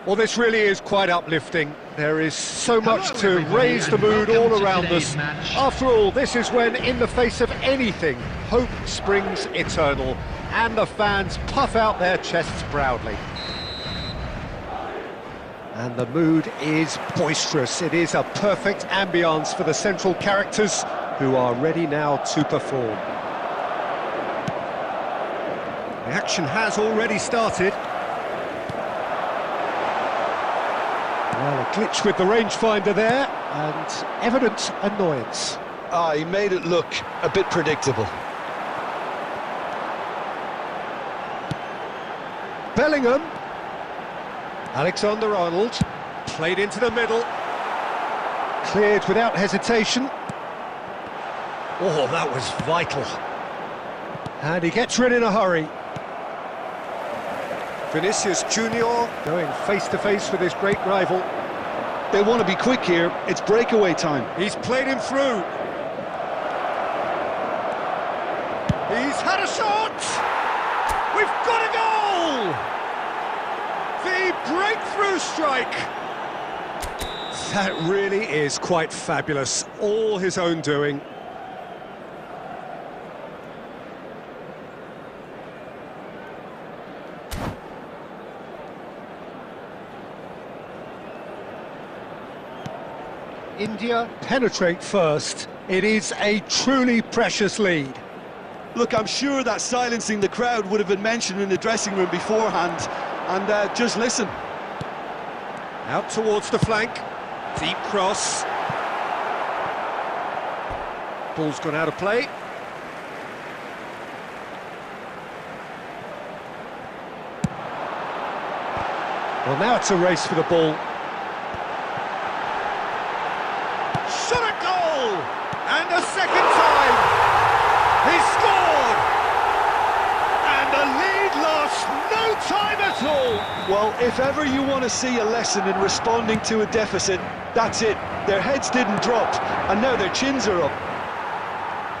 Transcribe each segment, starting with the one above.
Well, this really is quite uplifting. There is so much to raise the mood all around us. After all, this is when, in the face of anything, hope springs eternal, and the fans puff out their chests proudly. And the mood is boisterous. It is a perfect ambience for the central characters, who are ready now to perform. The action has already started. Well, a glitch with the rangefinder there, and evident annoyance. He made it look a bit predictable. Bellingham. Alexander-Arnold. Played into the middle. Cleared without hesitation. Oh, that was vital. And he gets rid in a hurry. Vinicius Junior going face-to-face with his great rival. They want to be quick here. It's breakaway time. He's played him through. He's had a shot! We've got a goal! The breakthrough strike! That really is quite fabulous. All his own doing. India penetrate first. It is a truly precious lead. Look, I'm sure that silencing the crowd would have been mentioned in the dressing room beforehand. And just listen. Out towards the flank. Deep cross. Ball's gone out of play. Well, now it's a race for the ball. Shot a goal! And a second time! He scored! And the lead lost no time at all! Well, if ever you want to see a lesson in responding to a deficit, that's it. Their heads didn't drop, and now their chins are up.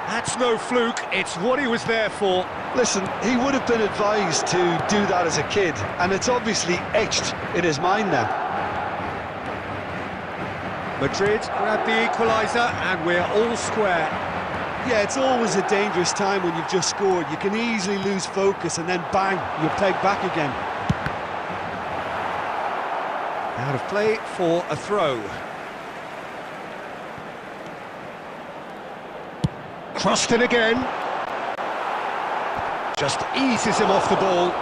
That's no fluke, it's what he was there for. Listen, he would have been advised to do that as a kid, and it's obviously etched in his mind now. Madrid grab the equaliser, and we're all square. Yeah, it's always a dangerous time when you've just scored. You can easily lose focus, and then bang, you're pegged back again. Out of play for a throw. Crossed in again. Just eases him off the ball.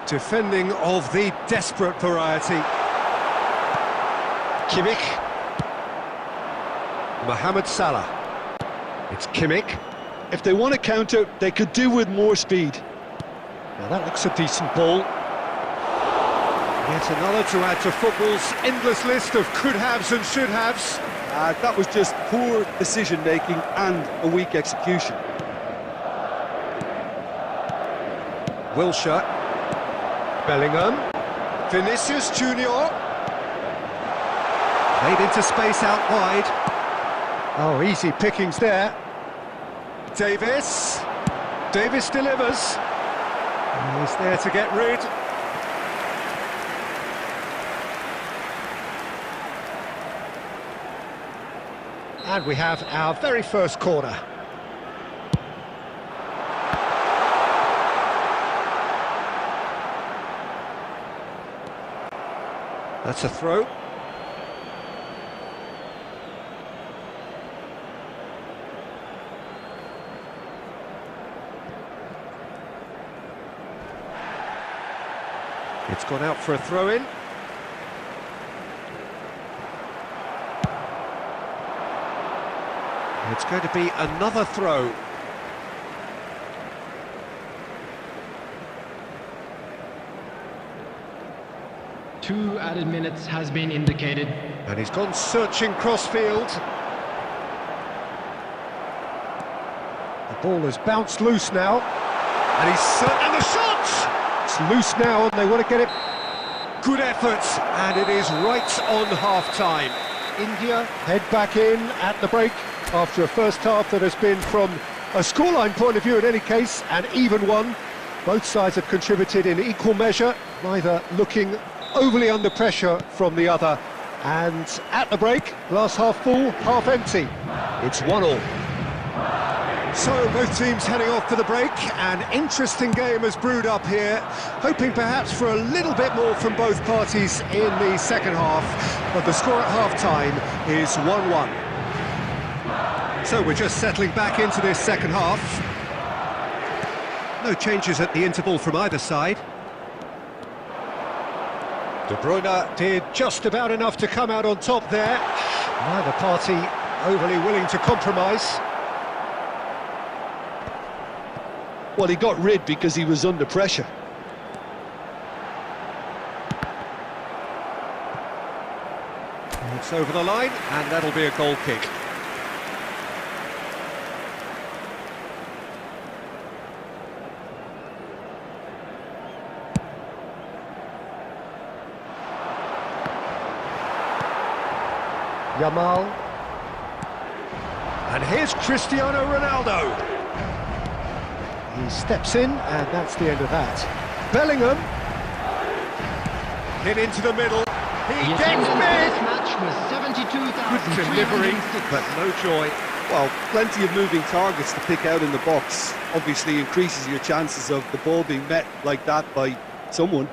Defending of the desperate variety. Kimmich. Mohamed Salah. It's Kimmich. If they want to counter, they could do with more speed. Now that looks a decent ball. Yet another to add to football's endless list of could-haves and should-haves. That was just poor decision-making and a weak execution. Wilshere. Bellingham. Vinicius Junior. Played into space out wide. Oh, easy pickings there. Davis. Davis delivers. He's there to get rid. And we have our very first corner. That's a throw. It's gone out for a throw-in. It's going to be another throw. Two added minutes has been indicated. And he's gone searching crossfield. The ball has bounced loose now. And and the shot! It's loose now and they want to get it. Good effort, and it is right on half-time. India head back in at the break after a first half that has been, from a scoreline point of view in any case, an even one. Both sides have contributed in equal measure, neither looking overly under pressure from the other. And at the break, glass half full, half empty. It's 1-1. So both teams heading off for the break. An interesting game has brewed up here, hoping perhaps for a little bit more from both parties in the second half, but the score at half-time is 1-1. So we're just settling back into this second half. No changes at the interval from either side. De Bruyne did just about enough to come out on top there. Neither party overly willing to compromise. Well, he got rid because he was under pressure. It's over the line, and that'll be a goal kick. Yamal. And here's Cristiano Ronaldo. He steps in, and that's the end of that. Bellingham. Hit into the middle. He gets big. This match was 72,000. Good delivery, but no joy. Well, plenty of moving targets to pick out in the box. Obviously increases your chances of the ball being met like that by someone.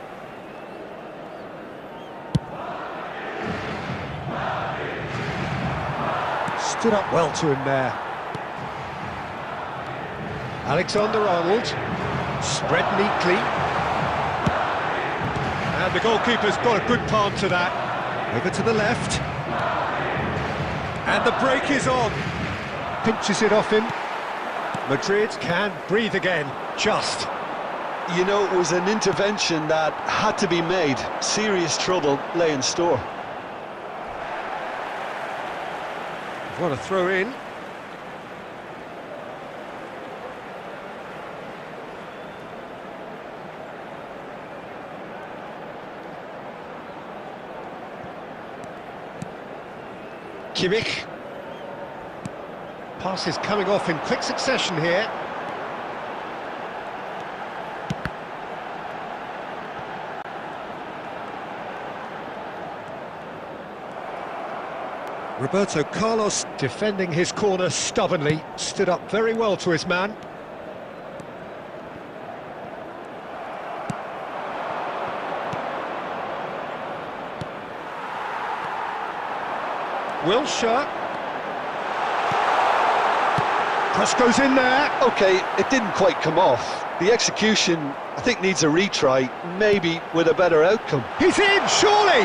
Stood up well to him there. Alexander-Arnold, spread neatly. And the goalkeeper's got a good palm to that. Over to the left. And the break is on. Pinches it off him. Madrid can breathe again, just. You know, it was an intervention that had to be made. Serious trouble lay in store. What a throw in. Kimmich. Passes coming off in quick succession here. Roberto Carlos defending his corner stubbornly, stood up very well to his man. Wilshere. Cross goes in there. Okay, it didn't quite come off. The execution, I think, needs a retry, maybe with a better outcome. He's in, surely!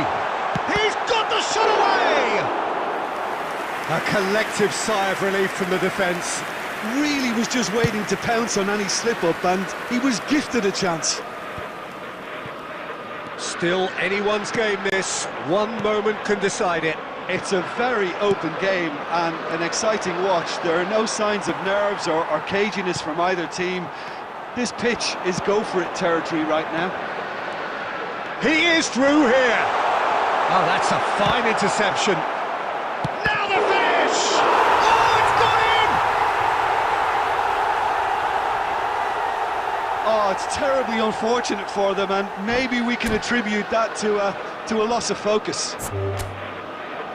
He's got the shot away! A collective sigh of relief from the defence. Really was just waiting to pounce on any slip-up, and he was gifted a chance. Still anyone's game this. One moment can decide it. It's a very open game and an exciting watch. There are no signs of nerves or caginess from either team. This pitch is go-for-it territory right now. He is through here. Oh, that's a fine interception. Now the finish! Oh, it's gone in! Oh, it's terribly unfortunate for them, and maybe we can attribute that to a loss of focus.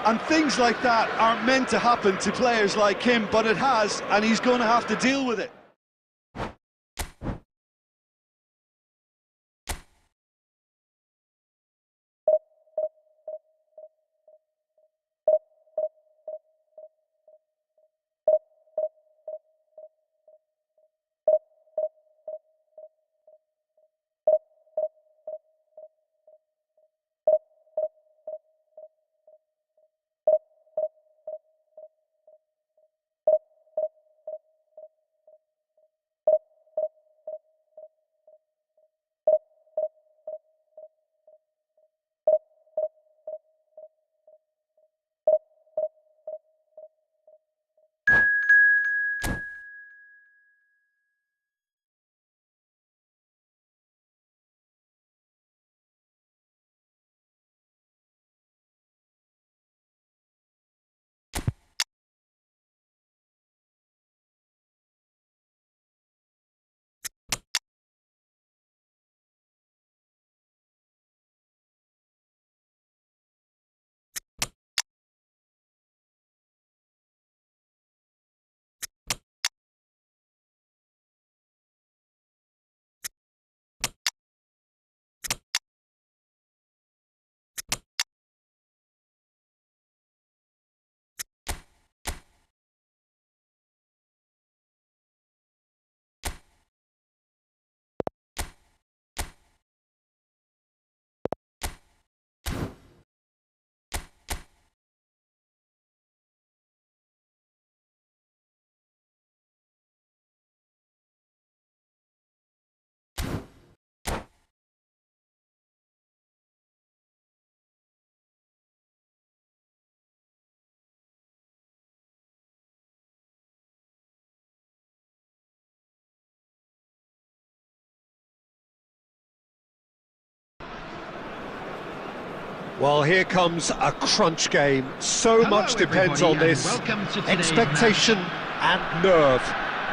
And things like that aren't meant to happen to players like him, but it has, and he's going to have to deal with it. Well, here comes a crunch game. So Hello, much depends on everybody, and this. welcome to today's Expectation and nerve.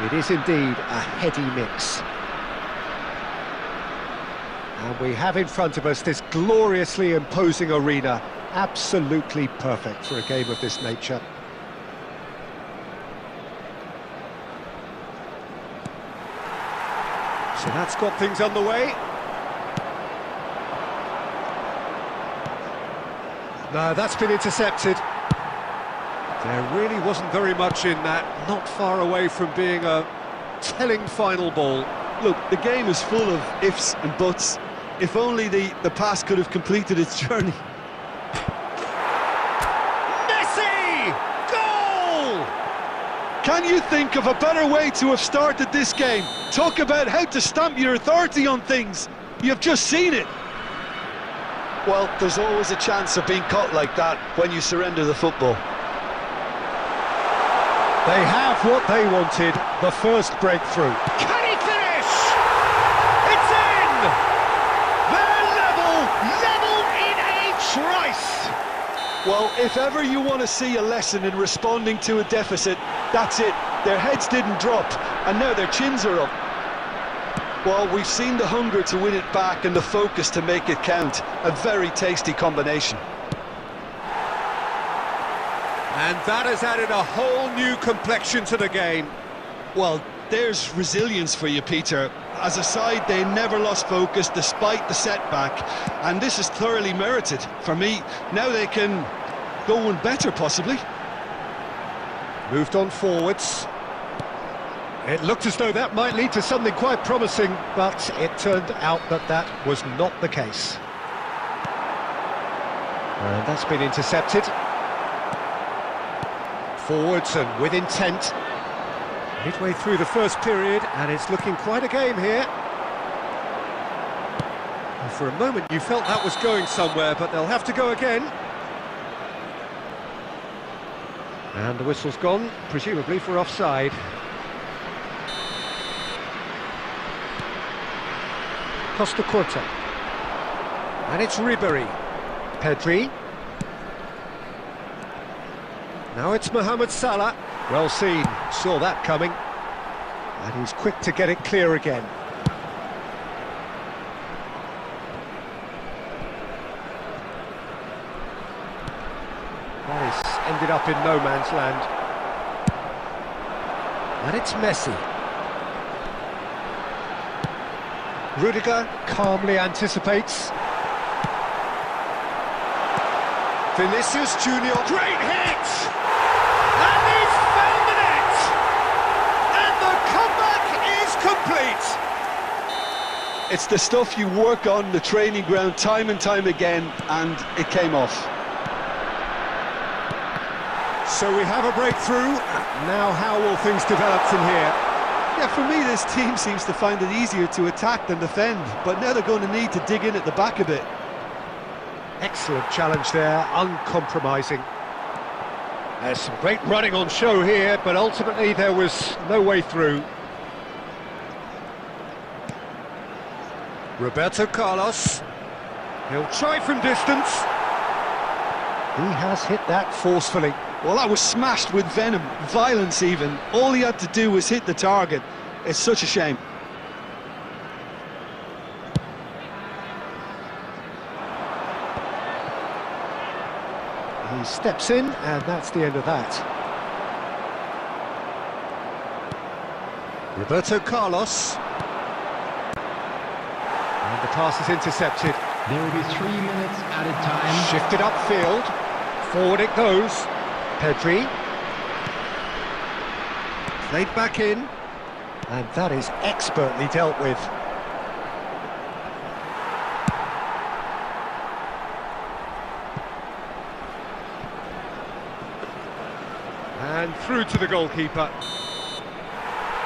It is indeed a heady mix. And we have in front of us this gloriously imposing arena. Absolutely perfect for a game of this nature. So that's got things underway. No, that's been intercepted. There really wasn't very much in that, not far away from being a telling final ball. Look, the game is full of ifs and buts. If only the pass could have completed its journey. Messi! Goal! Can you think of a better way to have started this game? Talk about how to stamp your authority on things. You've just seen it. Well, there's always a chance of being caught like that when you surrender the football. They have what they wanted, the first breakthrough. Can he finish? It's in! They're level in a trice! Well, if ever you want to see a lesson in responding to a deficit, that's it. Their heads didn't drop, and now their chins are up. Well, we've seen the hunger to win it back and the focus to make it count. A very tasty combination. And that has added a whole new complexion to the game. Well, there's resilience for you, Peter. As a side, they never lost focus despite the setback, and this is thoroughly merited. For me, now they can go one better, possibly. Moved on forwards. It looked as though that might lead to something quite promising, but it turned out that that was not the case. And that's been intercepted. Forwards and with intent. Midway through the first period, and it's looking quite a game here. And for a moment you felt that was going somewhere, but they'll have to go again. And the whistle's gone, presumably for offside. Costa Curta. And it's Ribery. Pedri. Now it's Mohamed Salah. Well seen, saw that coming. And he's quick to get it clear again. This ended up in no man's land. And it's Messi. Rudiger calmly anticipates. Vinicius Junior, great hit! And he's found the net! And the comeback is complete! It's the stuff you work on the training ground time and time again, and it came off. So we have a breakthrough. Now how will things develop from here? Yeah, for me, this team seems to find it easier to attack than defend, but now they're going to need to dig in at the back a bit. Excellent challenge there, uncompromising. There's some great running on show here, but ultimately there was no way through. Roberto Carlos. He'll try from distance. He has hit that forcefully. Well, that was smashed with venom, violence even. All he had to do was hit the target. It's such a shame. He steps in, and that's the end of that. Roberto Carlos. And the pass is intercepted. There will be 3 minutes added time. Shifted upfield. Forward it goes. Pedri. Played back in. And that is expertly dealt with. And through to the goalkeeper.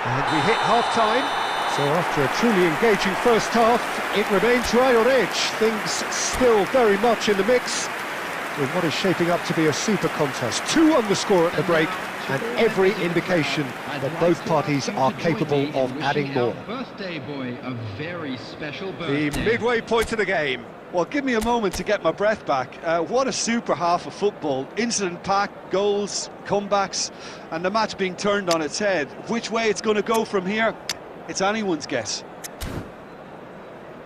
And we hit half-time. So after a truly engaging first half, it remains right on edge. Things still very much in the mix, in what is shaping up to be a super contest. 2 on the score at the break, and every indication that both parties are capable of adding more. Birthday boy, a very special birthday. The midway point of the game. Well, give me a moment to get my breath back. What a super half of football. Incident-packed, goals, comebacks, and the match being turned on its head. Which way it's going to go from here, it's anyone's guess.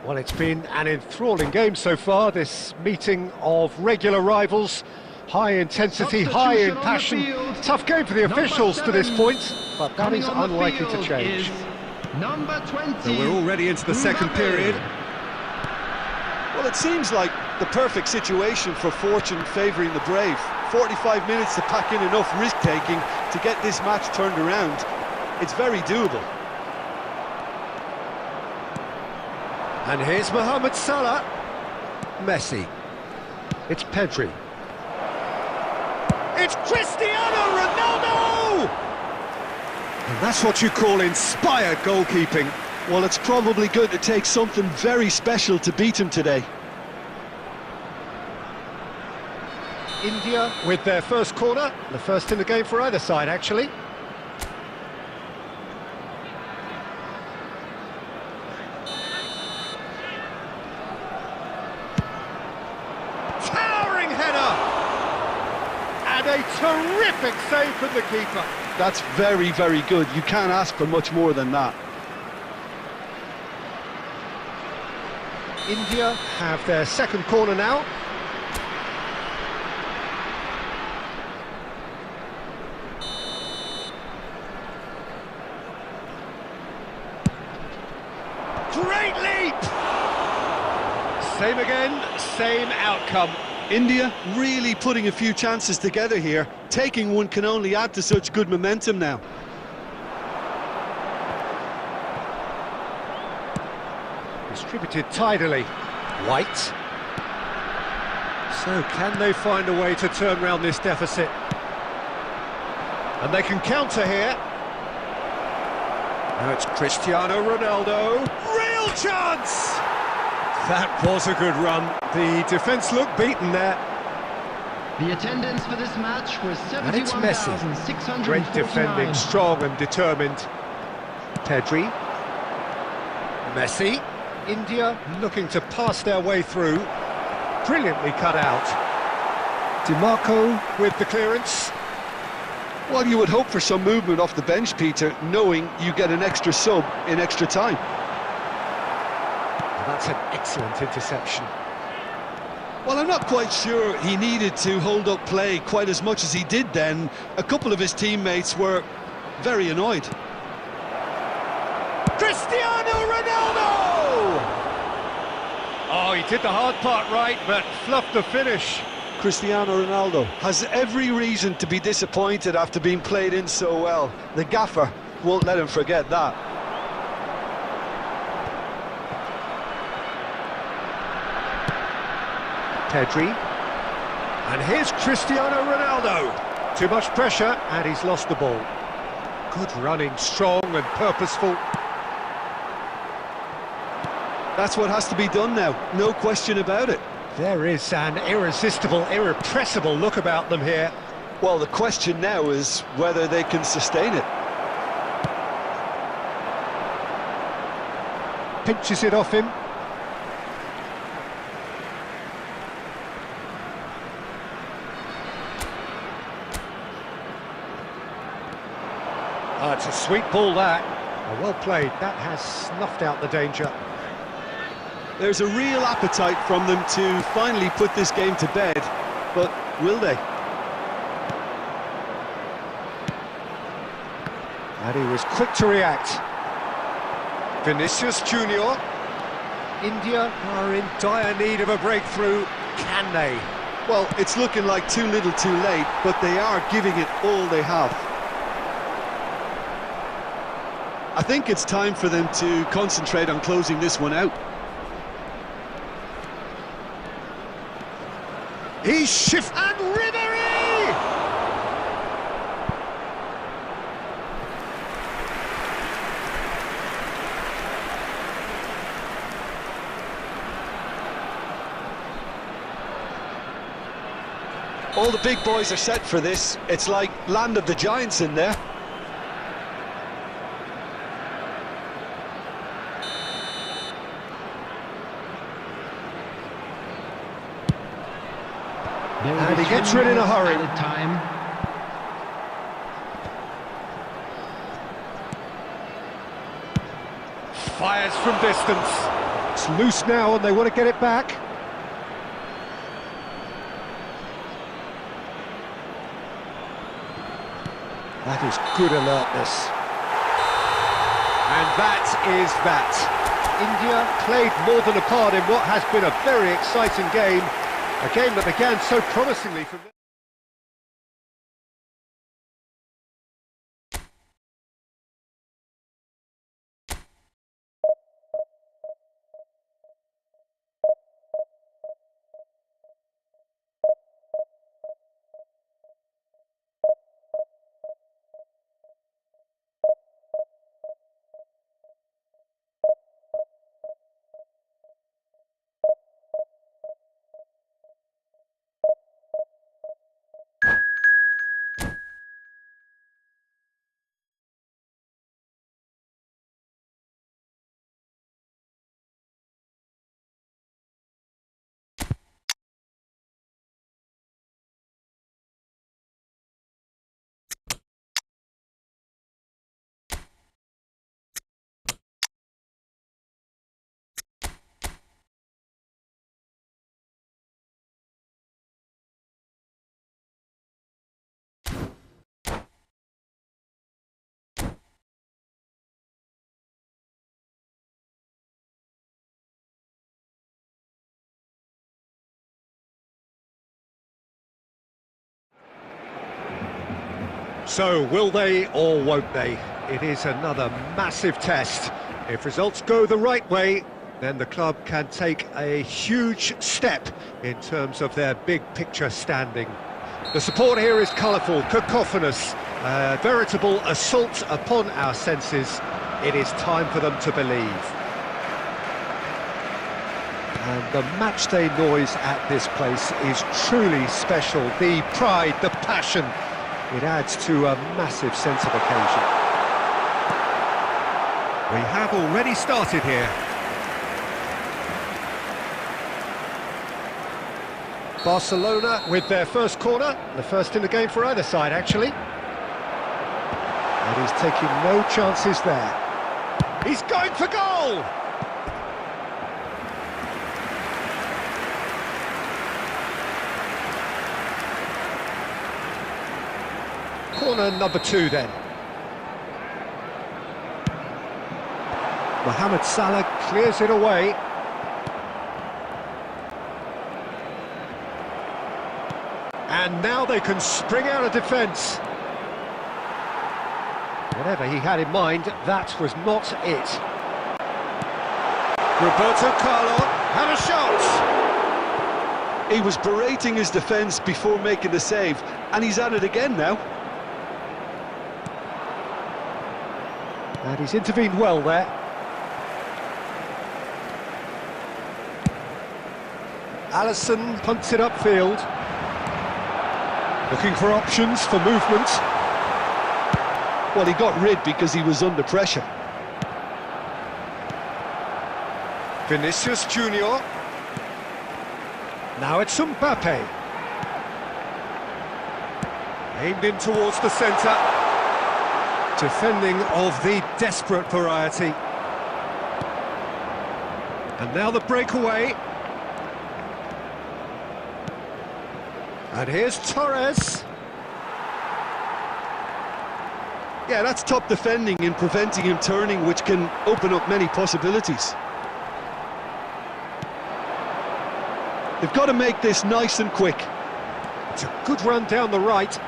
Well, it's been an enthralling game so far, this meeting of regular rivals. High intensity, high in passion. Tough game for the officials to this point, but that is unlikely to change. Number 20. So we're already into the second period. Well, it seems like the perfect situation for fortune favouring the brave. 45 minutes to pack in enough risk-taking to get this match turned around. It's very doable. And here's Mohamed Salah. Messi. It's Pedri. It's Cristiano Ronaldo! And that's what you call inspired goalkeeping. Well, it's probably going to take something very special to beat him today. India with their first corner, the first in the game for either side, actually. Towering header! And a terrific save from the keeper. That's very, very good. You can't ask for much more than that. India have their second corner now. Great leap! Same again, same outcome. India really putting a few chances together here. Taking one can only add to such good momentum now. Distributed tidily. White. So can they find a way to turn round this deficit? And they can counter here. Now it's Cristiano Ronaldo. Real chance! That was a good run. The defence looked beaten there. The attendance for this match was And it's Messi. 71,649. Great defending, strong and determined. Pedri. Messi. India looking to pass their way through. Brilliantly cut out. DiMarco with the clearance. Well, you would hope for some movement off the bench, Peter, knowing you get an extra sub in extra time. That's an excellent interception. Well, I'm not quite sure he needed to hold up play quite as much as he did then. A couple of his teammates were very annoyed. Cristiano Ronaldo! Oh, he did the hard part right, but fluffed the finish. Cristiano Ronaldo has every reason to be disappointed after being played in so well. The gaffer won't let him forget that. Pedri. And here's Cristiano Ronaldo. Too much pressure, and he's lost the ball. Good running, strong and purposeful. That's what has to be done now, no question about it. There is an irresistible, irrepressible look about them here. Well, the question now is whether they can sustain it. Pinches it off him. Oh, it's a sweet ball, that. Oh, well played. That has snuffed out the danger. There's a real appetite from them to finally put this game to bed, but will they? And he was quick to react. Vinicius Junior. India are in dire need of a breakthrough. Can they? Well, it's looking like too little too late, but they are giving it all they have. I think it's time for them to concentrate on closing this one out. He shifts, and Ribéry! All the big boys are set for this. It's like Land of the Giants in there. There will And be he gets 20 rid in a minutes hurry. added time. Fires from distance. It's loose now and they want to get it back. That is good alertness. And that is that. India played more than a part in what has been a very exciting game. A game that began so promisingly from... So, will they or won't they? It is another massive test. If results go the right way, then the club can take a huge step in terms of their big picture standing. The support here is colourful, cacophonous, a veritable assault upon our senses. It is time for them to believe. And the matchday noise at this place is truly special. The pride, the passion. It adds to a massive sense of occasion. We have already started here. Barcelona with their first corner, the first in the game for either side actually. And he's taking no chances there. He's going for goal! Corner number 2 then. Mohamed Salah clears it away. And now they can spring out of defence. Whatever he had in mind, that was not it. Roberto Carlos had a shot. He was berating his defence before making the save, and he's at it again now. And he's intervened well there. Alisson punts it upfield. Looking for options for movement. Well, he got rid because he was under pressure. Vinicius Junior. Now it's Mbappe. Aimed in towards the centre. Defending of the desperate variety. And now the breakaway. And here's Torres. Yeah, that's top defending in preventing him turning, which can open up many possibilities. They've got to make this nice and quick. It's a good run down the right.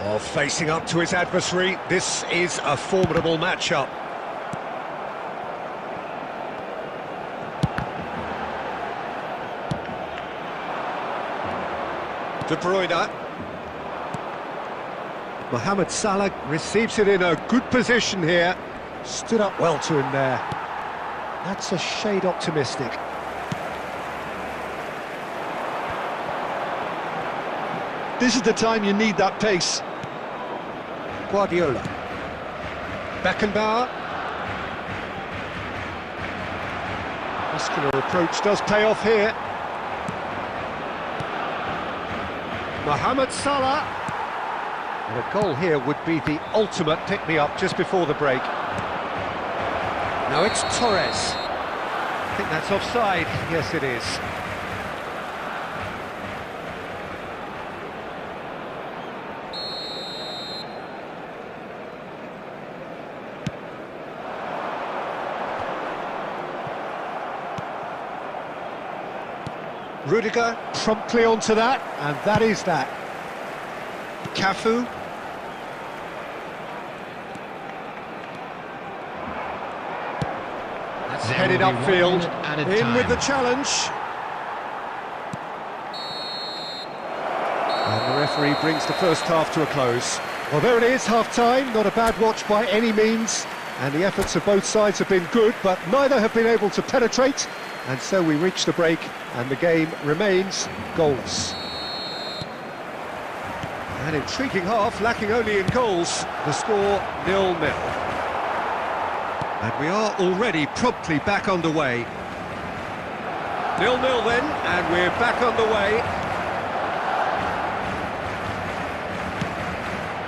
Oh, facing up to his adversary. This is a formidable matchup. De Bruyne. Mohamed Salah receives it in a good position here. Stood up well to him there. That's a shade optimistic. This is the time you need that pace. Guardiola. Beckenbauer. Muscular approach does pay off here. Mohamed Salah. And a goal here would be the ultimate pick-me-up just before the break. No, it's Torres. I think that's offside. Yes, it is. Rudiger promptly onto that, and that is that. Cafu. That's headed upfield. In with the challenge. And the referee brings the first half to a close. Well, there it is, half-time. Not a bad watch by any means. And the efforts of both sides have been good, but neither have been able to penetrate. And so we reach the break, and the game remains goals. An intriguing half, lacking only in goals. The score 0-0. And we are already promptly back underway. 0-0 then, and we're back underway.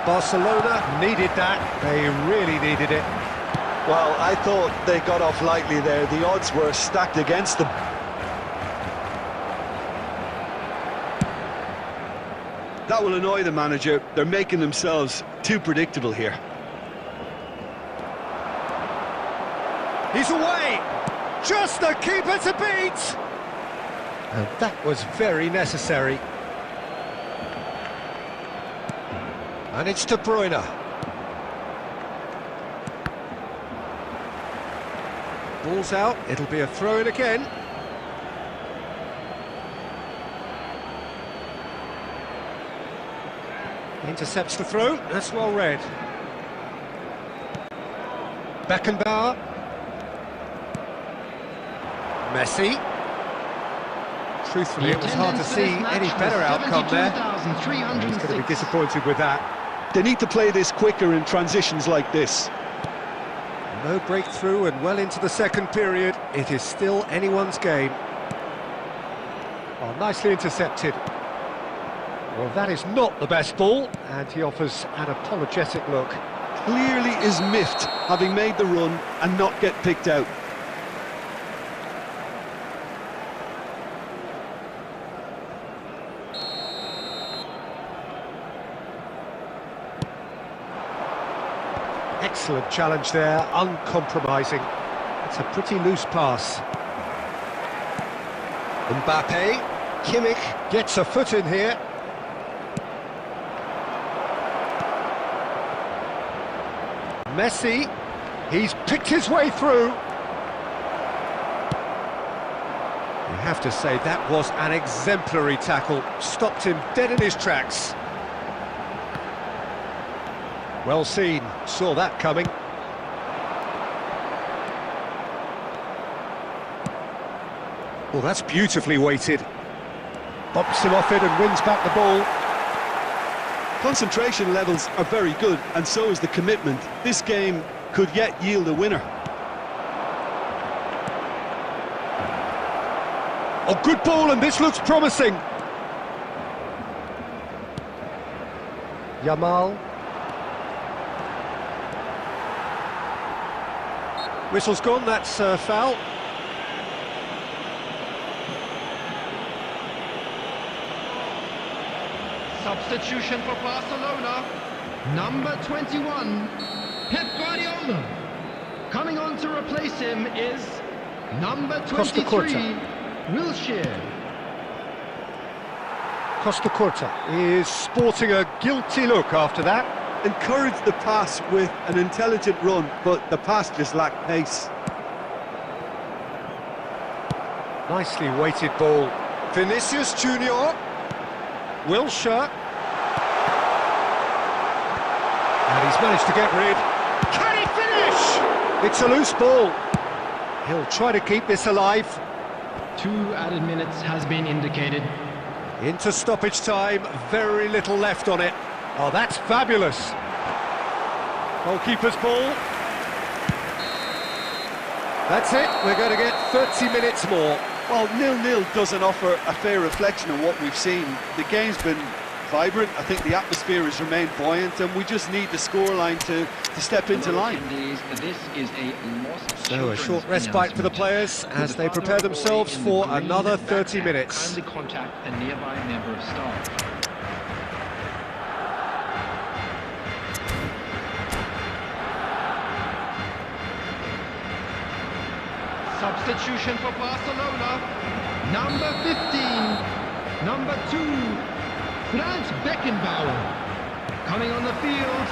Barcelona needed that, they really needed it. Well, I thought they got off lightly there. The odds were stacked against them. That will annoy the manager. They're making themselves too predictable here. He's away! Just the keeper to beat! And that was very necessary. And it's De Bruyne. Ball's out, it'll be a throw-in again. Intercepts the throw, that's well read. Beckenbauer. Messi. Truthfully, it was hard to see any better outcome there. He's going to be disappointed with that. They need to play this quicker in transitions like this. No breakthrough and well into the second period. It is still anyone's game. Oh, nicely intercepted. Well, that is not the best ball, and he offers an apologetic look. Clearly is miffed, having made the run and not get picked out. Excellent challenge there, uncompromising. It's a pretty loose pass. Mbappe, Kimmich gets a foot in here. Messi, he's picked his way through. You have to say that was an exemplary tackle, stopped him dead in his tracks. Well seen, saw that coming. Well, that's beautifully weighted. Bumps him off it and wins back the ball. Concentration levels are very good, and so is the commitment. This game could yet yield a winner. Oh, good ball, and this looks promising. Yamal. Whistle's gone, that's foul. Substitution for Barcelona, number 21, Pep Guardiola. Coming on to replace him is number 23, Wilshere. Costa Curta is sporting a guilty look after that. Encouraged the pass with an intelligent run, but the pass just lacked pace. Nicely weighted ball. Vinicius Junior. Wilshere. And he's managed to get rid. Can he finish? It's a loose ball. He'll try to keep this alive. 2 added minutes has been indicated. Into stoppage time, very little left on it. Oh, that's fabulous. Goalkeeper's ball. That's it, we're going to get 30 minutes more. Well, 0-0 doesn't offer a fair reflection on what we've seen. The game's been vibrant. I think the atmosphere has remained buoyant, and we just need the scoreline to step into line. This is a lost So a short respite for the players as they prepare themselves for another 30 minutes. Kindly contact a nearby member of staff. Substitution for Barcelona. Number 15. Number 2. Franz Beckenbauer. Coming on the field.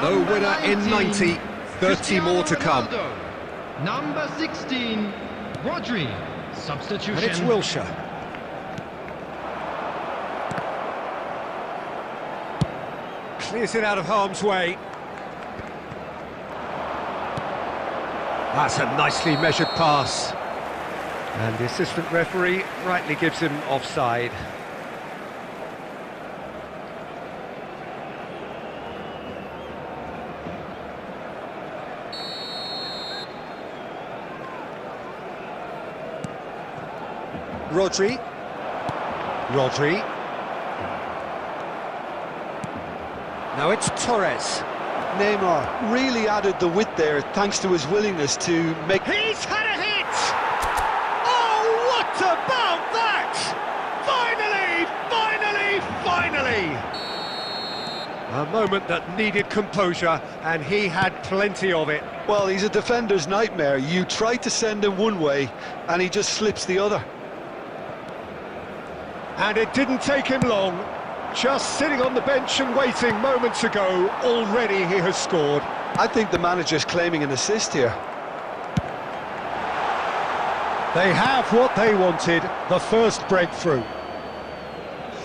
No winner in 90. 30 Cristiano more to come. Ronaldo. Number 16. Rodri. Substitution. And it's Wilshere. Clears it out of harm's way. That's a nicely measured pass. And the assistant referee rightly gives him offside. Rodri. Now it's Torres. Neymar really added the width there thanks to his willingness to make... He's had a hit! Oh, what about that? Finally! A moment that needed composure, and he had plenty of it. Well, he's a defender's nightmare. You try to send him one way, and he just slips the other. And it didn't take him long. Just sitting on the bench and waiting moments ago, already he has scored. I think the manager's claiming an assist here. They have what they wanted, the first breakthrough.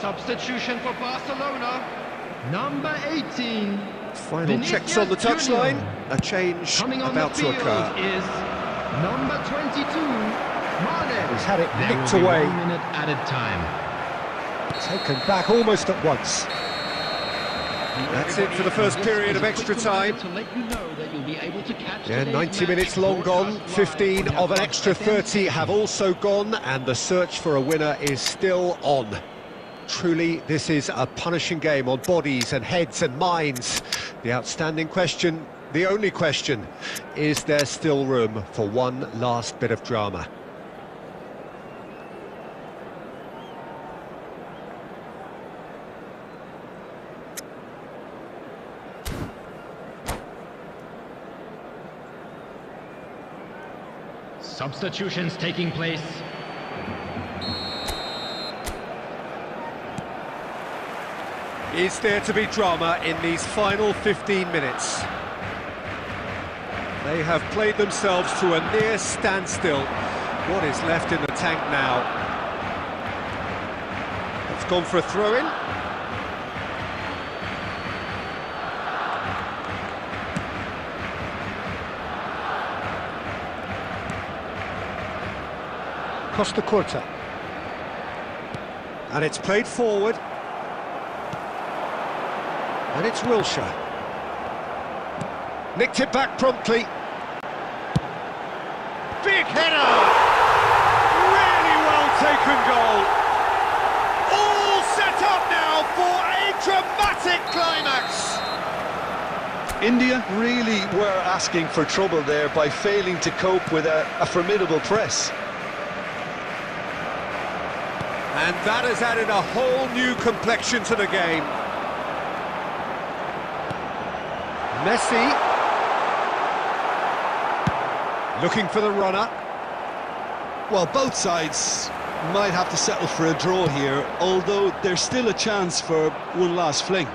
Substitution for Barcelona. Number 18. Final Vinicius checks on the touchline. A change Coming on about the to field occur. is number 22. Mane. He's had it There nicked will be away. 1 minute added time. Taken back almost at once. That's it for the first period of extra time. To let you know that you'll be able to catch Yeah, today's 90 match minutes long gone, broadcast 15 live of an on extra FM. 30 have also gone, and the search for a winner is still on. Truly, this is a punishing game on bodies and heads and minds. The outstanding question, the only question, is there still room for one last bit of drama? Substitutions taking place. Is there to be drama in these final 15 minutes? They have played themselves to a near standstill. What is left in the tank now? It's gone for a throw-in. Costa Curta. And it's played forward. And it's Wilshere. Nicked it back promptly. Big header! Really well taken goal. All set up now for a dramatic climax. India really were asking for trouble there by failing to cope with a formidable press. And that has added a whole new complexion to the game. Messi. Looking for the runner. Well, both sides might have to settle for a draw here, although there's still a chance for one last fling.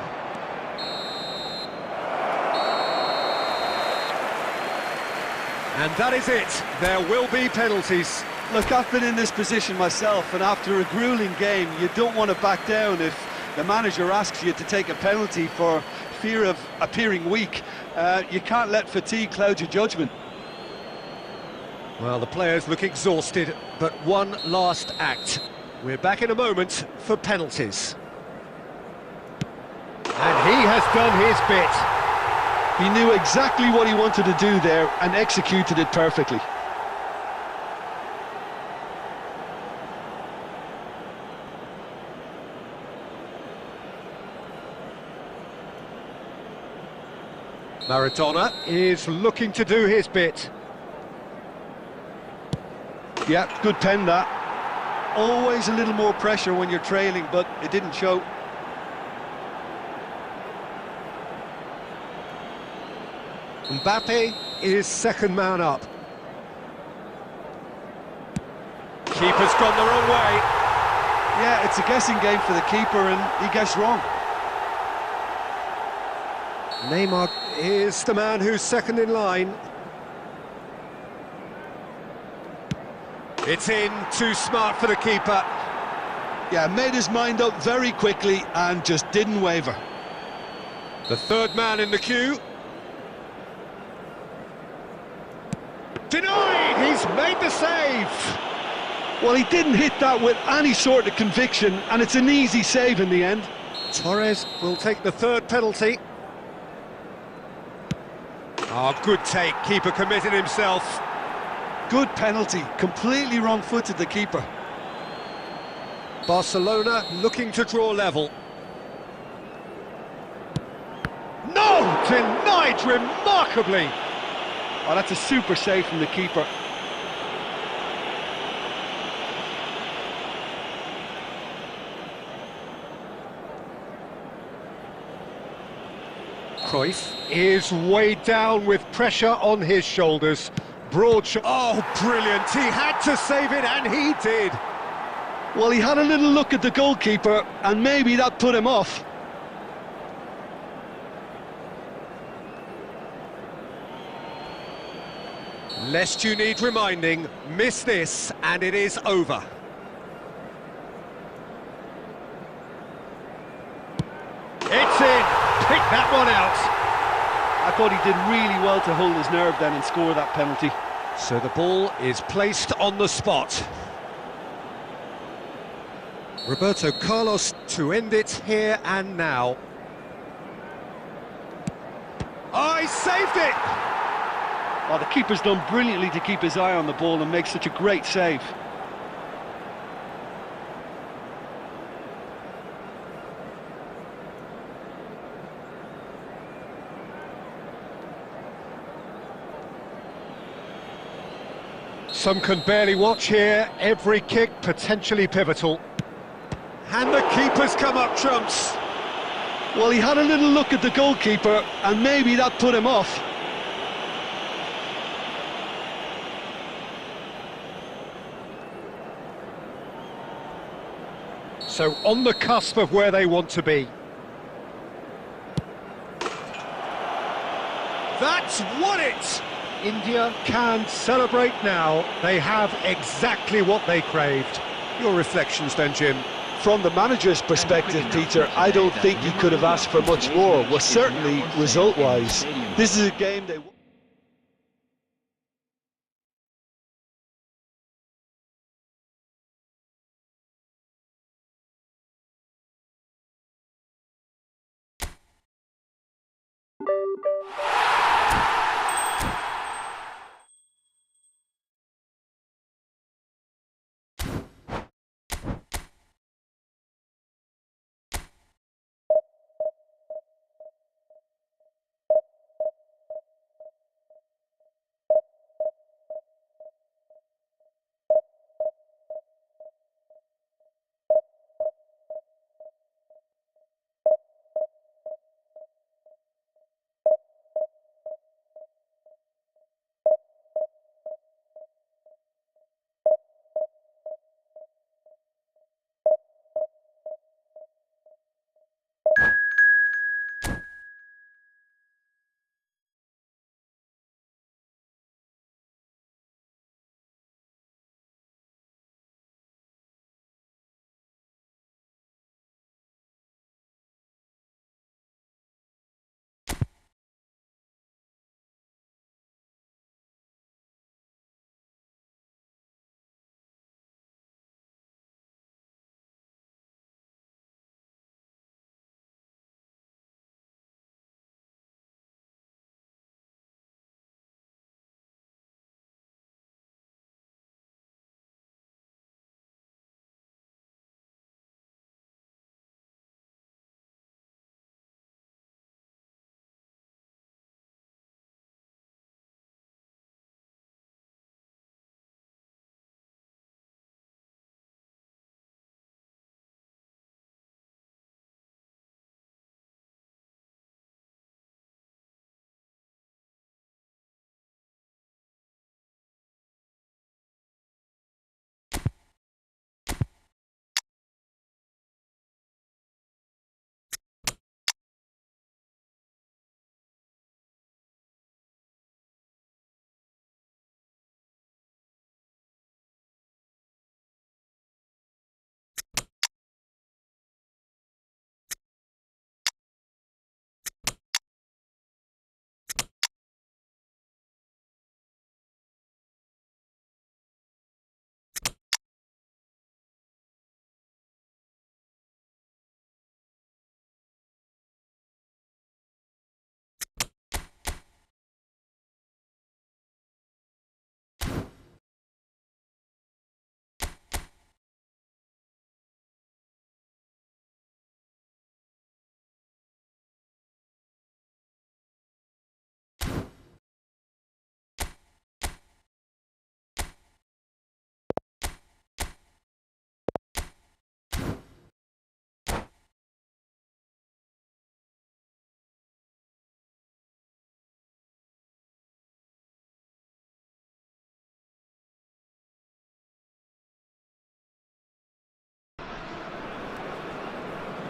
And that is it. There will be penalties. Look, I've been in this position myself, and after a grueling game, you don't want to back down if the manager asks you to take a penalty for fear of appearing weak. You can't let fatigue cloud your judgment. Well, the players look exhausted, but one last act. We're back in a moment for penalties. And he has done his bit. He knew exactly what he wanted to do there and executed it perfectly. Maradona is looking to do his bit. Yeah, good pen that. Always a little more pressure when you're trailing, but it didn't show. Mbappe is second man up. Keeper's gone the wrong way. Yeah, it's a guessing game for the keeper, and he guessed wrong. Neymar is the man who's second in line. It's in, too smart for the keeper. Yeah, made his mind up very quickly and just didn't waver. The third man in the queue. Denied! He's made the save! Well, he didn't hit that with any sort of conviction, and it's an easy save in the end. Torres will take the third penalty. Oh, good take. Keeper committed himself. Good penalty. Completely wrong-footed, the keeper. Barcelona looking to draw level. No! Denied remarkably! Oh, that's a super save from the keeper. Cruyff is weighed down with pressure on his shoulders. Broad shot. Oh, brilliant. He had to save it, and he did. Well, he had a little look at the goalkeeper, and maybe that put him off. Lest you need reminding, miss this, and it is over. It's in. Pick that one out. I thought he did really well to hold his nerve then and score that penalty. So the ball is placed on the spot. Roberto Carlos to end it here and now. Oh, he saved it! Oh, the keeper's done brilliantly to keep his eye on the ball and make such a great save. Some can barely watch here, every kick potentially pivotal. And the keeper's come up trumps. Well, he had a little look at the goalkeeper, and maybe that put him off. So on the cusp of where they want to be. That's won it! India can celebrate now. They have exactly what they craved. Your reflections then, Jim? From the manager's perspective, Peter, I don't think he could have asked for much more. Well, certainly result-wise. This is a game they...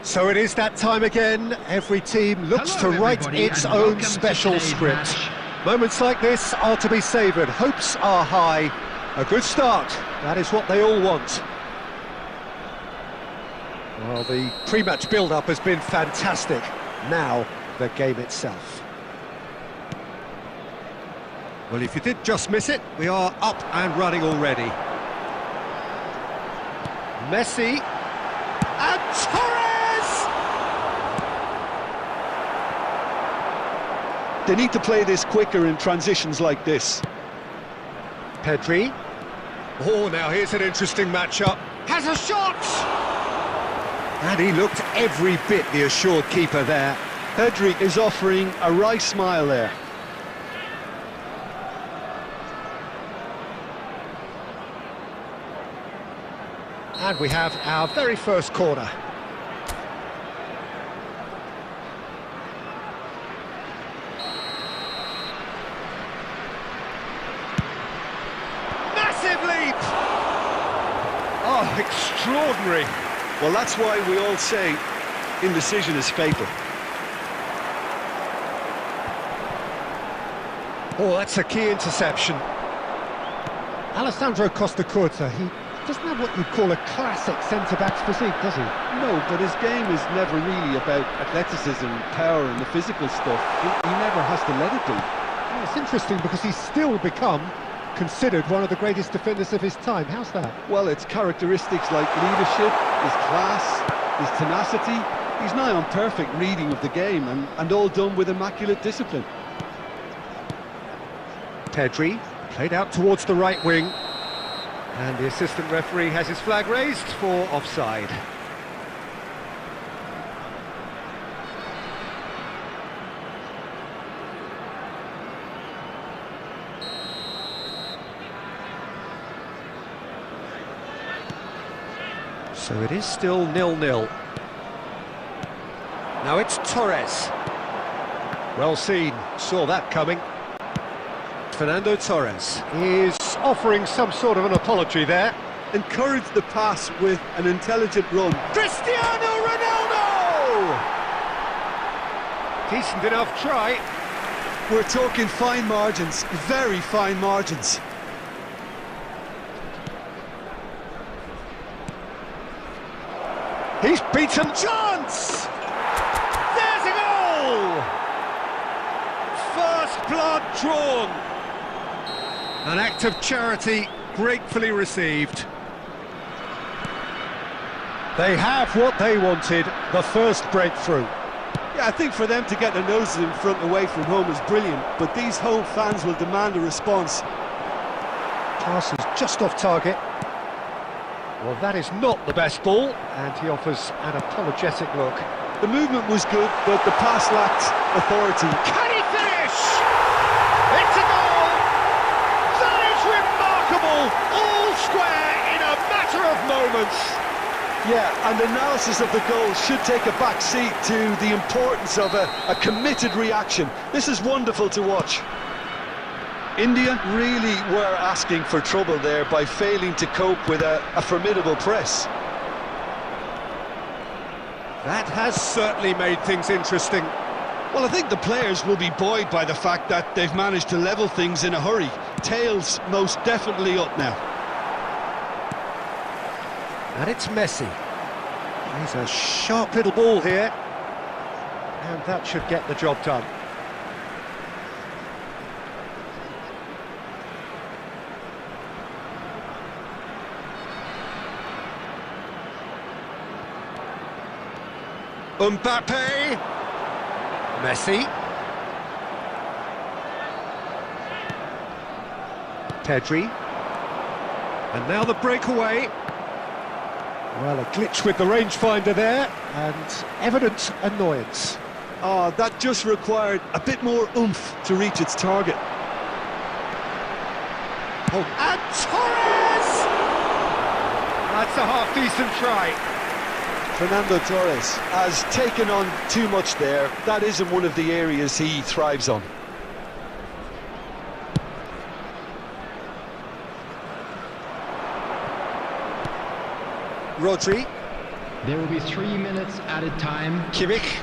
So it is that time again. Every team looks Hello, to write everybody, its and own welcome to special today's script. match. Moments like this are to be savoured. Hopes are high. A good start. That is what they all want. Well, the pre-match build-up has been fantastic. Now, the game itself. Well, if you did just miss it, we are up and running already. Messi. And Torres! They need to play this quicker in transitions like this. Pedri. Oh, now here's an interesting matchup. Has a shot! And he looked every bit the assured keeper there. Pedri is offering a wry smile there. And we have our very first corner. Massive leap! Oh, extraordinary. Well, that's why we all say indecision is fatal. Oh, that's a key interception. Alessandro Costa Curta, he doesn't have what you'd call a classic centre-back's physique, does he? No, but his game is never really about athleticism, power and the physical stuff. He never has to let it be. Well, it's interesting because he's still become considered one of the greatest defenders of his time. How's that? Well, it's characteristics like leadership, his class, his tenacity. He's nigh on perfect reading of the game and all done with immaculate discipline. Pedri, played out towards the right wing. And the assistant referee has his flag raised for offside. So it is still 0-0. Now it's Torres. Well seen, saw that coming. Fernando Torres is offering some sort of an apology there. Encourage the pass with an intelligent run. Cristiano Ronaldo! Decent enough try. We're talking fine margins, very fine margins. He's beaten. Chance! There's a goal! First blood drawn. An act of charity gratefully received. They have what they wanted, the first breakthrough. Yeah, I think for them to get their noses in front away from home is brilliant, but these home fans will demand a response. Pass is just off target. Well, that is not the best ball, and he offers an apologetic look. The movement was good, but the pass lacked authority. Can he finish? It's a goal! That is remarkable! All square in a matter of moments. Yeah, and analysis of the goal should take a back seat to the importance of a committed reaction. This is wonderful to watch. India really were asking for trouble there by failing to cope with a formidable press. That has certainly made things interesting. Well, I think the players will be buoyed by the fact that they've managed to level things in a hurry. Tails most definitely up now. And it's Messi. He's a sharp little ball here. And that should get the job done. Mbappe. Messi. Pedri. And now the breakaway. Well, a glitch with the rangefinder there, and evident annoyance. Oh, that just required a bit more oomph to reach its target. Oh, and Torres! That's a half-decent try. Fernando Torres has taken on too much there. That isn't one of the areas he thrives on. Rodri. There will be 3 minutes added time. Kimmich.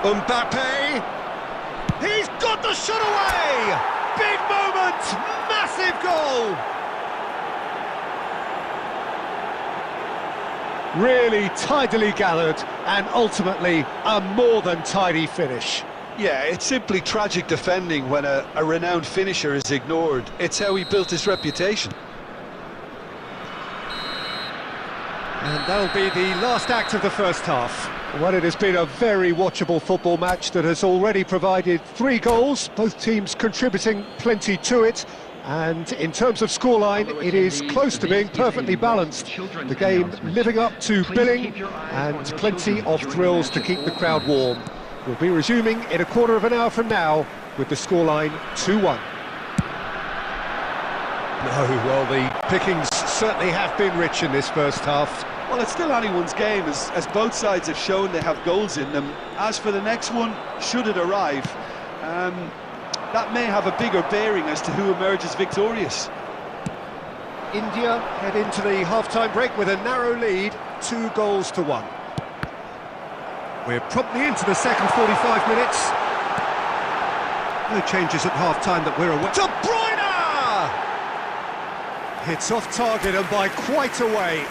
Mbappe. He's got the shot away! Big moment! Massive goal! Really tidily gathered and ultimately a more than tidy finish. Yeah, it's simply tragic defending when a renowned finisher is ignored. It's how he built his reputation. And that'll be the last act of the first half. Well, it has been a very watchable football match that has already provided 3 goals, both teams contributing plenty to it. And in terms of scoreline, it is close to being perfectly balanced. The game living up to billing and plenty of thrills to keep the crowd warm. We'll be resuming in a quarter of an hour from now with the scoreline 2-1. No, well, the pickings certainly have been rich in this first half. Well, it's still anyone's game, as both sides have shown they have goals in them. As for the next one, should it arrive, that may have a bigger bearing as to who emerges victorious. India head into the half-time break with a narrow lead, 2-1. We're promptly into the second 45 minutes. No changes at half-time that we're aware. De Bruyne! Hits off target and by quite a way.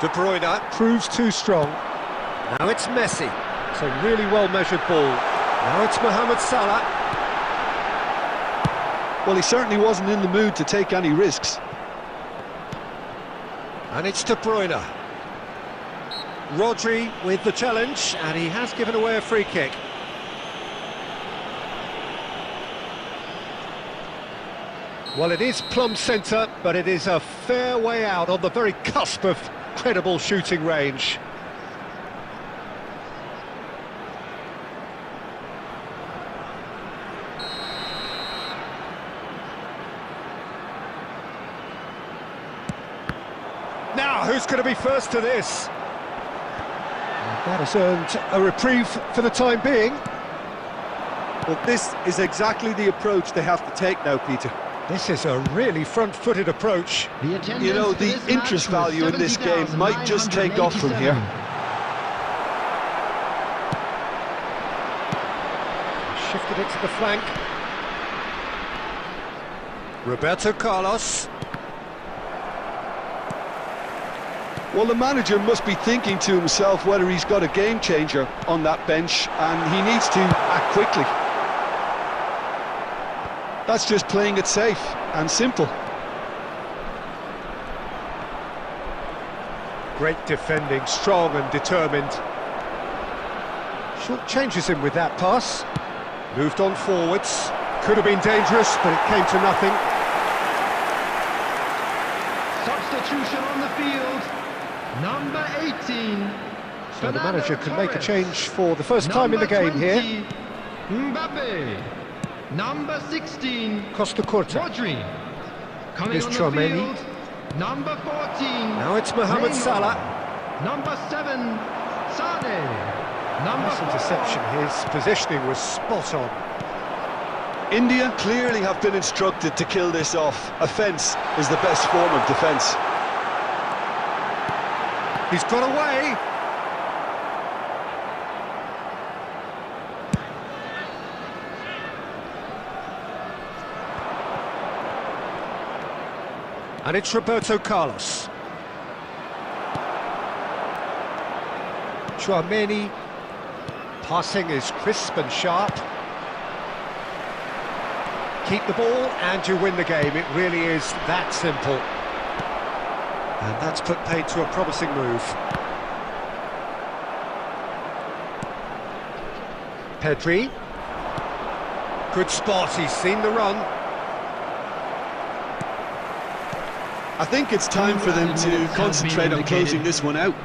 De Bruyne proves too strong. Now it's Messi. It's a really well-measured ball. Now it's Mohamed Salah. Well, he certainly wasn't in the mood to take any risks. And it's De Bruyne. Rodri with the challenge, and he has given away a free kick. Well, it is plumb centre, but it is a fair way out on the very cusp of credible shooting range. Now, who's going to be first to this? And that has earned a reprieve for the time being. Well, this is exactly the approach they have to take now, Peter. This is a really front-footed approach. You know, the interest value in this game might just take off from here. Shifted it to the flank. Roberto Carlos. Well, the manager must be thinking to himself whether he's got a game changer on that bench, and he needs to act quickly. That's just playing it safe and simple. Great defending, strong and determined. Short changes him with that pass. Moved on forwards. Could have been dangerous, but it came to nothing. Substitution on the field. Number 18. So the manager can make a change for the first time in the game here. Mbappe. Number 16. Costa Curta. Rodri. Coming Here's on the Tchouaméni. field. Number 14. Now it's Mohamed Neymar. Salah. Number 7. Sane. Number Nice 4. interception. His positioning was spot on. India clearly have been instructed to kill this off. Offence is the best form of defence. He's got away. And it's Roberto Carlos. Tchouaméni. Passing is crisp and sharp. Keep the ball and you win the game. It really is that simple. And that's put paid to a promising move. Pedri. Good spot, he's seen the run. I think it's time for them to concentrate on closing this one out.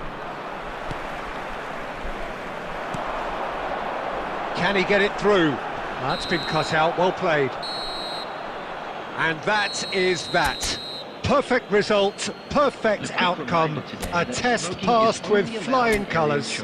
Can he get it through? That's been cut out, well played. And that is that. perfect result, perfect outcome, a test passed with flying colours.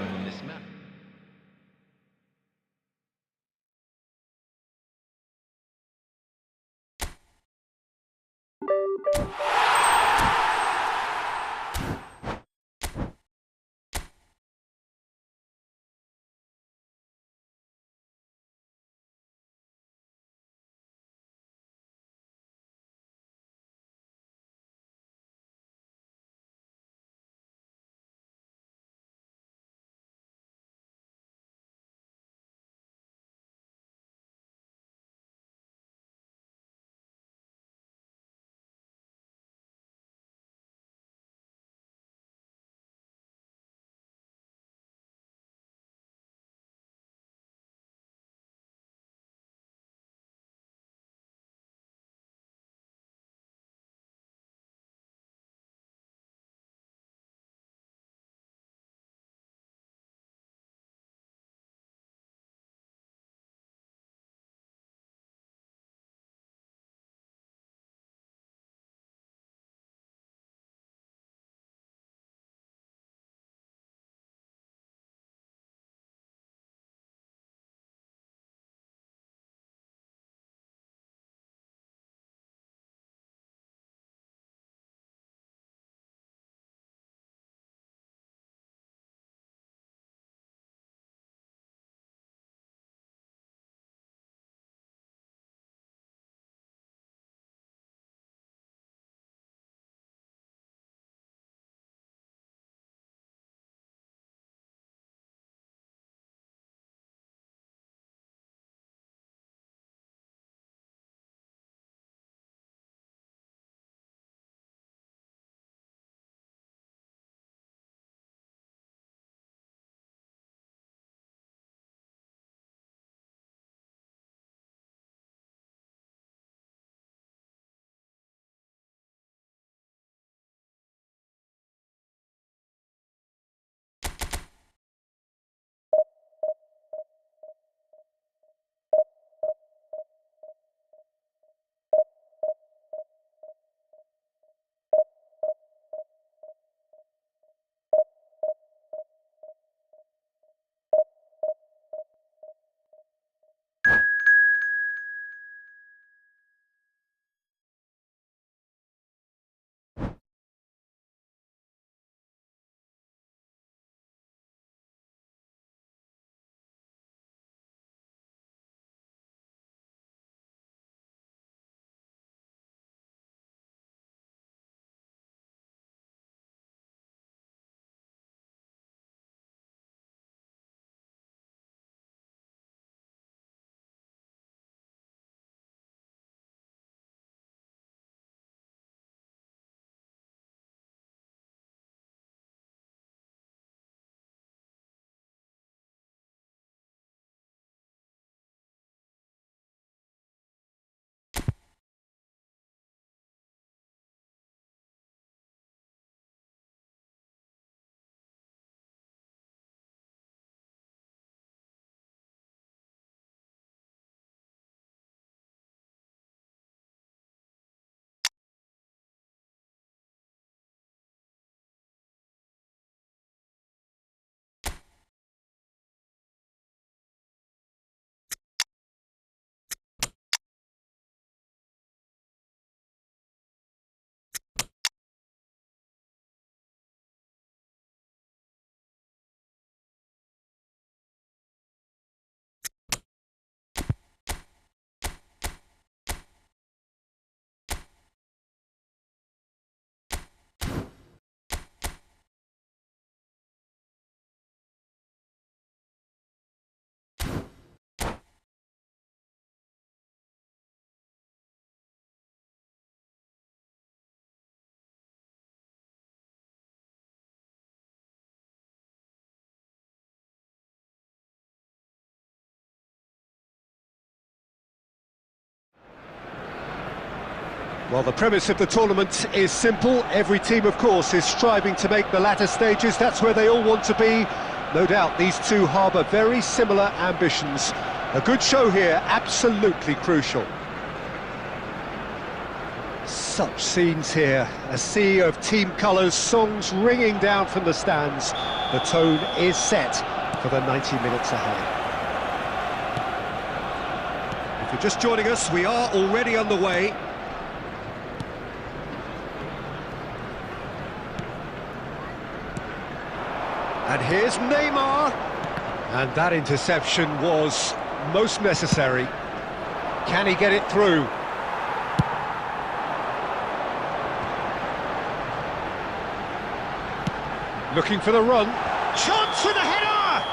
Well, the premise of the tournament is simple. Every team, of course, is striving to make the latter stages. That's where they all want to be. No doubt these two harbour very similar ambitions. A good show here, absolutely crucial. Such scenes here, a sea of team colours, songs ringing down from the stands. The tone is set for the 90 minutes ahead. If you're just joining us, we are already underway. And here's Neymar. And that interception was most necessary. Can he get it through? Looking for the run. Chance for the header!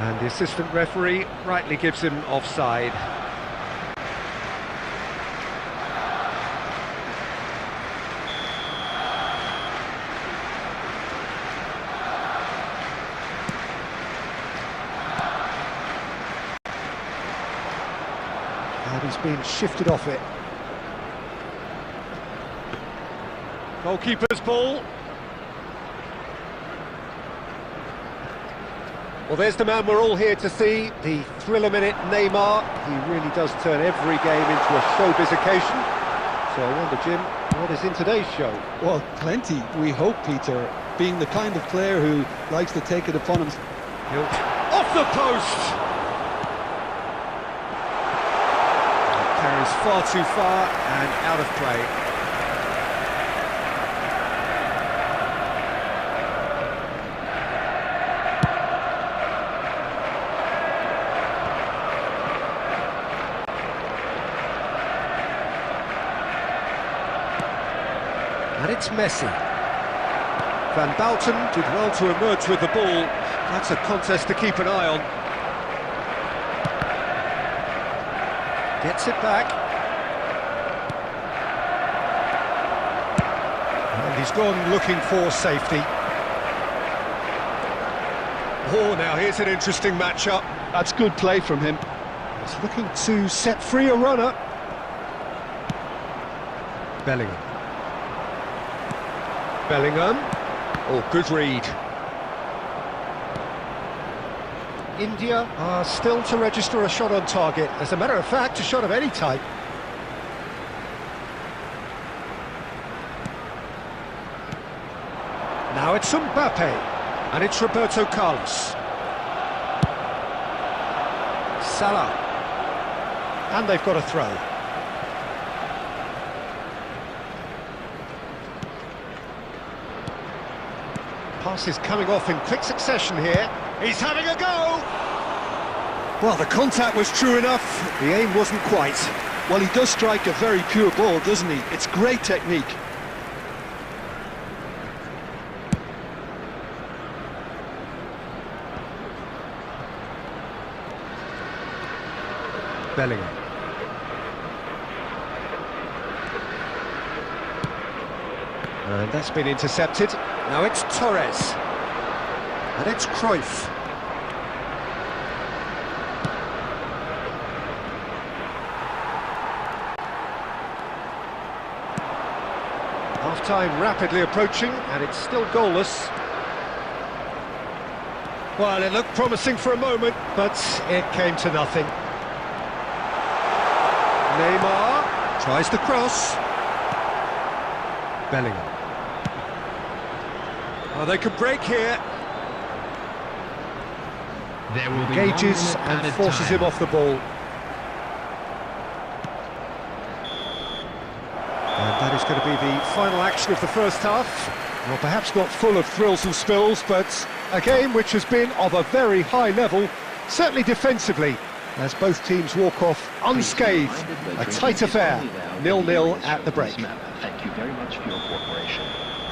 And the assistant referee rightly gives him offside. And he's been shifted off it. Goalkeeper's ball. Well, there's the man we're all here to see, the thriller-minute Neymar. He really does turn every game into a showbiz occasion. So I wonder, Jim, what is in today's show? Well, plenty, we hope, Peter. Being the kind of player who likes to take it upon himself. Off the post! It carries far too far and out of play. And it's Messi. Van Bouten did well to emerge with the ball. That's a contest to keep an eye on. Gets it back. And he's gone looking for safety. Oh, now here's an interesting matchup. That's good play from him. He's looking to set free a runner. Bellingham. Oh, good read. India are still to register a shot on target. As a matter of fact, a shot of any type. Now it's Mbappe, and it's Roberto Carlos. Salah. And they've got a throw. Pass is coming off in quick succession here. He's having a go! Well, the contact was true enough, the aim wasn't quite. Well, he does strike a very pure ball, doesn't he? It's great technique. Bellingham. And that's been intercepted. Now it's Torres. And it's Cruyff. Half-time rapidly approaching, and it's still goalless. Well, it looked promising for a moment, but it came to nothing. Neymar tries the cross. Bellingham. Oh, they could break here. There will be Engages and forces him off the ball. And that is going to be the final action of the first half. Well, perhaps not full of thrills and spills, but a game which has been of a very high level, certainly defensively, as both teams walk off unscathed. A tight affair, 0-0 at the break. Thank you very much for your cooperation.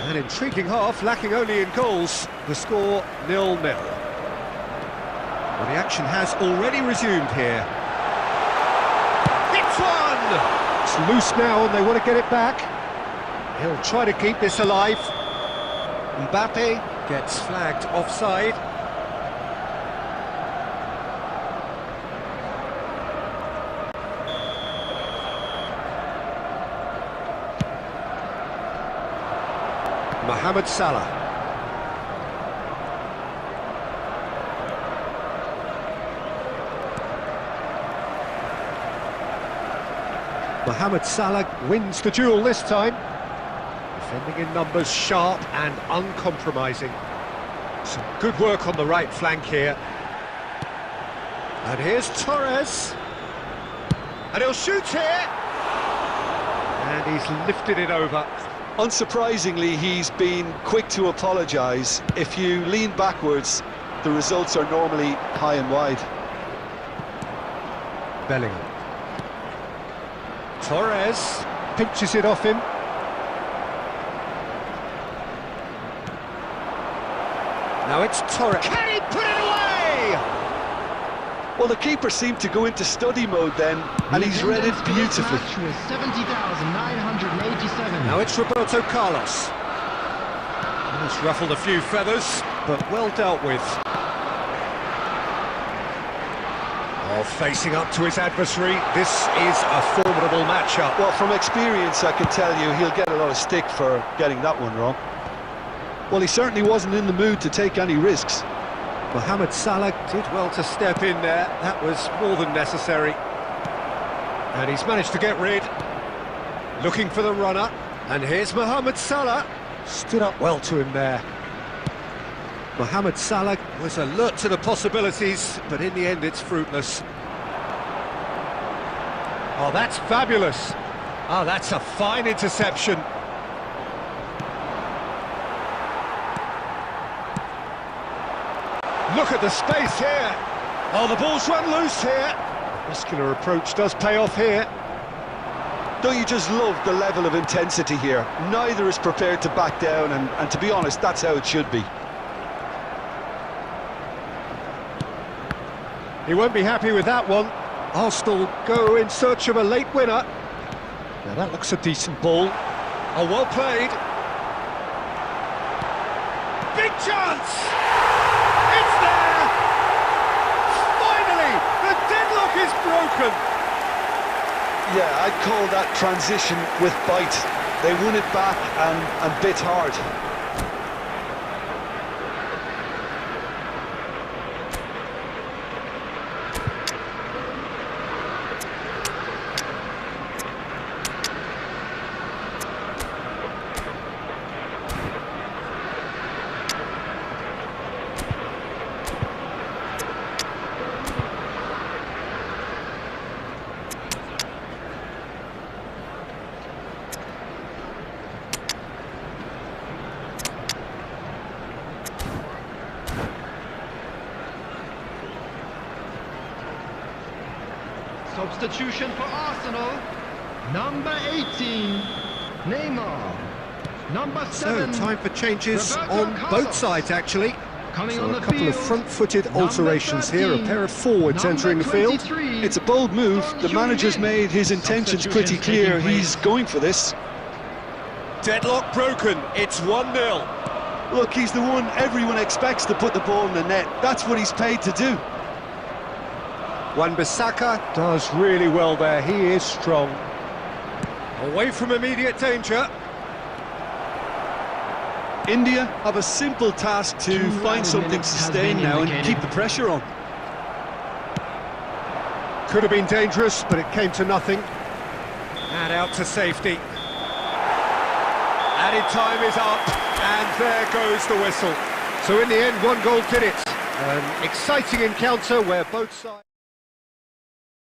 An intriguing half, lacking only in goals. The score 0-0. Well, the action has already resumed here. It's one! It's loose now and they want to get it back. He'll try to keep this alive. Mbappe gets flagged offside. Mohamed Salah. Mohamed Salah wins the duel this time. Defending in numbers, sharp and uncompromising. Some good work on the right flank here. And here's Torres. And he'll shoot here. And he's lifted it over. Unsurprisingly, he's been quick to apologise. If you lean backwards, the results are normally high and wide. Bellingham. Torres pinches it off him. Now it's Torres. Can he put it away? Well, the keeper seemed to go into study mode then, and he's read it beautifully. 70,987. Now it's Roberto Carlos. He's ruffled a few feathers, but well dealt with. Oh, facing up to his adversary, this is a formidable matchup. Well, from experience, I can tell you he'll get a lot of stick for getting that one wrong. Well, he certainly wasn't in the mood to take any risks. Mohamed Salah did well to step in there. That was more than necessary. And he's managed to get rid. Looking for the runner. And here's Mohamed Salah. Stood up well to him there. Mohamed Salah was alert to the possibilities, but in the end it's fruitless. Oh, that's fabulous. Oh, that's a fine interception. Look at the space here. Oh, the ball's run loose here. Muscular approach does pay off here. Don't you just love the level of intensity here? Neither is prepared to back down, and to be honest, that's how it should be. He won't be happy with that one. Arsenal go in search of a late winner. Now that looks a decent ball. Oh, well played. Big chance! It's there! Finally, the deadlock is broken. Yeah, I'd call that transition with bite. They won it back and bit hard. Substitution for Arsenal. Number 18, Neymar. Number 7. So, time for changes Roberto on Carlos. both sides, actually. Coming So on a the couple field, of front-footed number alterations here, a 13, pair of forwards number entering the field. 23, It's a bold move. The manager's made his intentions pretty clear. He's going for this. Deadlock broken, it's 1-0. Look, he's the one everyone expects to put the ball in the net. That's what he's paid to do. Wan-Bissaka does really well there, he is strong. Away from immediate danger. India have a simple task to find something to sustain now and keep the pressure on. Could have been dangerous, but it came to nothing. And out to safety. Added time is up, and there goes the whistle. So in the end, one goal did it. An exciting encounter where both sides...